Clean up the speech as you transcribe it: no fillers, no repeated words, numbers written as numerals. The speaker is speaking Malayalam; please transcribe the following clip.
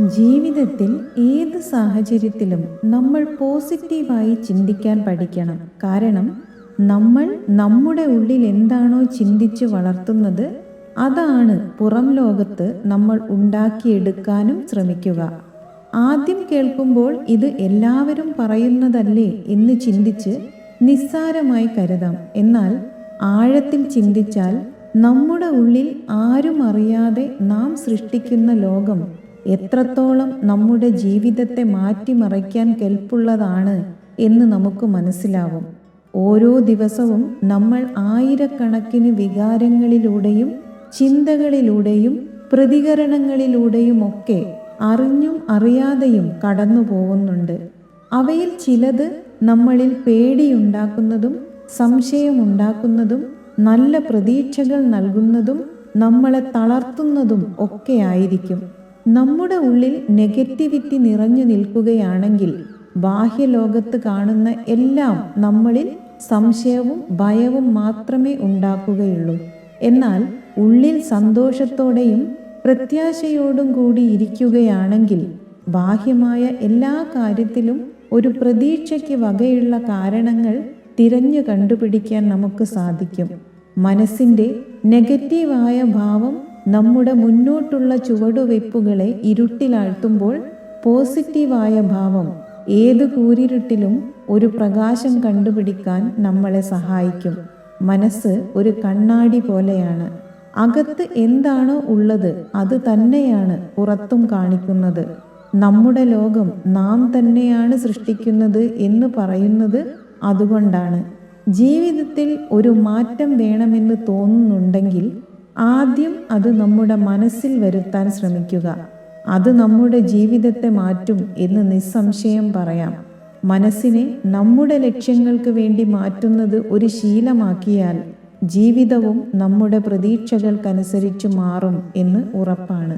ജീവിതത്തിൽ ഏത് സാഹചര്യത്തിലും നമ്മൾ പോസിറ്റീവായി ചിന്തിക്കാൻ പഠിക്കണം. കാരണം നമ്മൾ നമ്മുടെ ഉള്ളിൽ എന്താണോ ചിന്തിച്ച് വളർത്തുന്നത് അതാണ് പുറം ലോകത്ത് നമ്മൾ ഉണ്ടാക്കിയെടുക്കാനും ശ്രമിക്കുക. ആദ്യം കേൾക്കുമ്പോൾ ഇത് എല്ലാവരും പറയുന്നതല്ലേ എന്ന് ചിന്തിച്ച് നിസ്സാരമായി കരുതാം. എന്നാൽ ആഴത്തിൽ ചിന്തിച്ചാൽ നമ്മുടെ ഉള്ളിൽ ആരും അറിയാതെ നാം സൃഷ്ടിക്കുന്ന ലോകം എത്രത്തോളം നമ്മുടെ ജീവിതത്തെ മാറ്റിമറിക്കാൻ കെൽപ്പുള്ളതാണ് എന്ന് നമുക്ക് മനസ്സിലാവും. ഓരോ ദിവസവും നമ്മൾ ആയിരക്കണക്കിന് വികാരങ്ങളിലൂടെയും ചിന്തകളിലൂടെയും പ്രതികരണങ്ങളിലൂടെയുമൊക്കെ അറിഞ്ഞും അറിയാതെയും കടന്നു പോകുന്നുണ്ട്. അവയിൽ ചിലത് നമ്മളിൽ പേടിയുണ്ടാക്കുന്നതും സംശയമുണ്ടാക്കുന്നതും നല്ല പ്രതീക്ഷകൾ നൽകുന്നതും നമ്മളെ തളർത്തുന്നതും ഒക്കെ ആയിരിക്കും. നമ്മുടെ ഉള്ളിൽ നെഗറ്റിവിറ്റി നിറഞ്ഞു നിൽക്കുകയാണെങ്കിൽ ബാഹ്യലോകത്ത് കാണുന്ന എല്ലാം നമ്മളിൽ സംശയവും ഭയവും മാത്രമേ ഉണ്ടാക്കുകയുള്ളൂ. എന്നാൽ ഉള്ളിൽ സന്തോഷത്തോടെയും പ്രത്യാശയോടും കൂടി ഇരിക്കുകയാണെങ്കിൽ ബാഹ്യമായ എല്ലാ കാര്യത്തിലും ഒരു പ്രതീക്ഷയ്ക്ക് വകയുള്ള കാരണങ്ങൾ തിരഞ്ഞു കണ്ടുപിടിക്കാൻ നമുക്ക് സാധിക്കും. മനസ്സിൻ്റെ നെഗറ്റീവായ ഭാവം നമ്മുടെ മുന്നോട്ടുള്ള ചുവടുവയ്പ്പുകളെ ഇരുട്ടിലാഴ്ത്തുമ്പോൾ പോസിറ്റീവായ ഭാവം ഏത് കൂരിരുട്ടിലും ഒരു പ്രകാശം കണ്ടുപിടിക്കാൻ നമ്മളെ സഹായിക്കും. മനസ്സ് ഒരു കണ്ണാടി പോലെയാണ്. അകത്ത് എന്താണോ ഉള്ളത് അത് തന്നെയാണ് പുറത്തും കാണിക്കുന്നത്. നമ്മുടെ ലോകം നാം തന്നെയാണ് സൃഷ്ടിക്കുന്നത് എന്ന് പറയുന്നത് അതുകൊണ്ടാണ്. ജീവിതത്തിൽ ഒരു മാറ്റം വേണമെന്ന് തോന്നുന്നുണ്ടെങ്കിൽ ആദ്യം അത് നമ്മുടെ മനസ്സിൽ വരുത്താൻ ശ്രമിക്കുക. അത് നമ്മുടെ ജീവിതത്തെ മാറ്റും എന്ന് നിസ്സംശയം പറയാം. മനസ്സിനെ നമ്മുടെ ലക്ഷ്യങ്ങൾക്ക് വേണ്ടി മാറ്റുന്നത് ഒരു ശീലമാക്കിയാൽ ജീവിതവും നമ്മുടെ പ്രതീക്ഷകൾക്കനുസരിച്ച് മാറും എന്ന് ഉറപ്പാണ്.